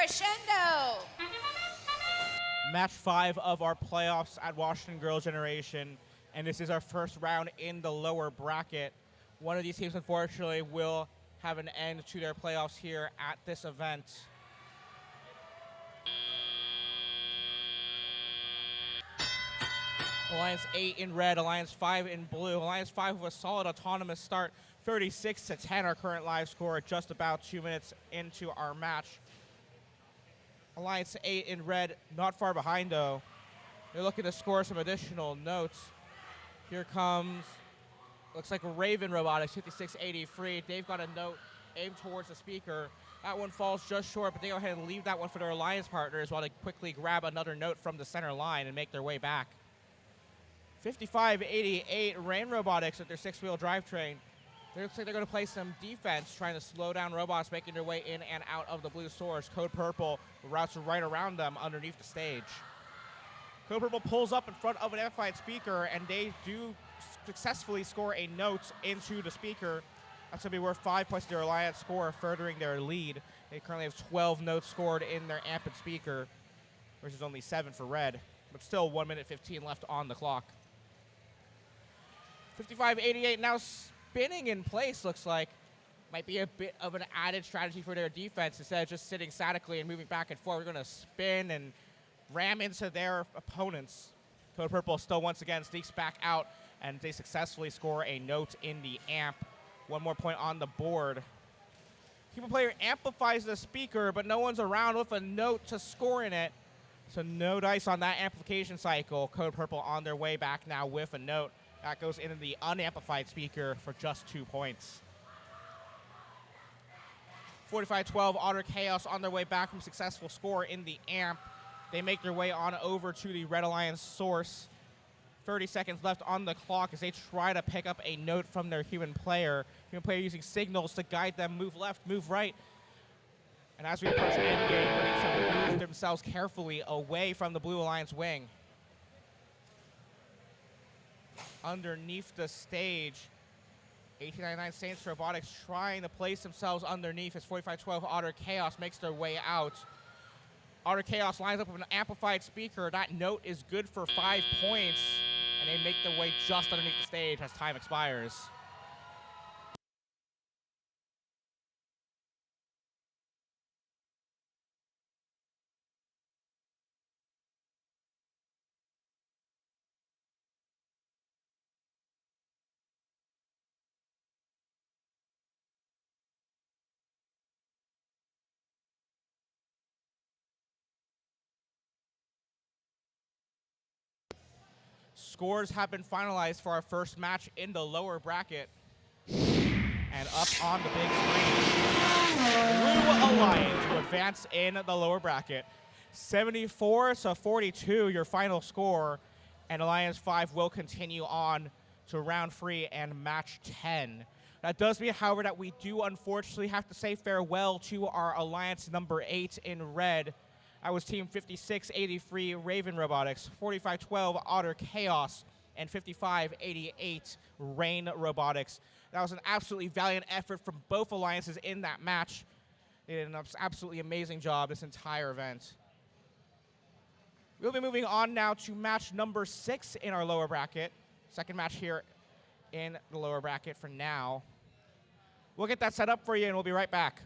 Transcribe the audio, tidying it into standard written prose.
crescendo. Match 5 of our playoffs at Washington Girls Generation, and this is our first round in the lower bracket. One of these teams, unfortunately, will have an end to their playoffs here at this event. Alliance 8 in red, Alliance 5 in blue. Alliance 5 with a solid autonomous start, 36-10, our current live score, just about 2 minutes into our match. Alliance 8 in red, not far behind though. They're looking to score some additional notes. Here comes, looks like Raven Robotics, 5680 free. They've got a note aimed towards the speaker. That one falls just short, but they go ahead and leave that one for their alliance partners while they quickly grab another note from the center line and make their way back. 5588 Rain Robotics with their 6-wheel drivetrain. It looks like they're going to play some defense, trying to slow down robots making their way in and out of the blue source. Code Purple routes right around them underneath the stage. Code Purple pulls up in front of an amplified speaker, and they do successfully score a note into the speaker. That's going to be worth 5 points to their alliance score, furthering their lead. They currently have 12 notes scored in their amp and speaker, versus only 7 for red, but still 1 minute 15 left on the clock. 5588 now spinning in place, looks like. Might be a bit of an added strategy for their defense. Instead of just sitting statically and moving back and forth, we're going to spin and ram into their opponents. Code Purple still once again sneaks back out, and they successfully score a note in the amp. 1 more point on the board. Keyboard player amplifies the speaker, but no one's around with a note to score in it. So no dice on that amplification cycle. Code Purple on their way back now with a note. That goes into the unamplified speaker for just 2 points. 45-12, Otter Chaos on their way back from successful score in the amp. They make their way on over to the Red Alliance source. 30 seconds left on the clock as they try to pick up a note from their human player. Human player using signals to guide them, move left, move right. And as we approach endgame, they need to move themselves carefully away from the Blue Alliance wing. Underneath the stage, 1899 Saints Robotics trying to place themselves underneath as 45-12 Otter Chaos makes their way out. Otter Chaos lines up with an amplified speaker. That note is good for 5 points, and they make their way just underneath the stage as time expires. Scores have been finalized for our first match in the lower bracket. And up on the big screen, Blue Alliance will advance in the lower bracket. 74-42, your final score. And Alliance 5 will continue on to round 3 and match 10. That does mean, however, that we do unfortunately have to say farewell to our Alliance number 8 in red. That was Team 5683 Raven Robotics, 45-12 Otter Chaos, and 5588 Rain Robotics. That was an absolutely valiant effort from both alliances in that match. They did an absolutely amazing job this entire event. We'll be moving on now to match number 6 in our lower bracket. Second match here in the lower bracket for now. We'll get that set up for you, and we'll be right back.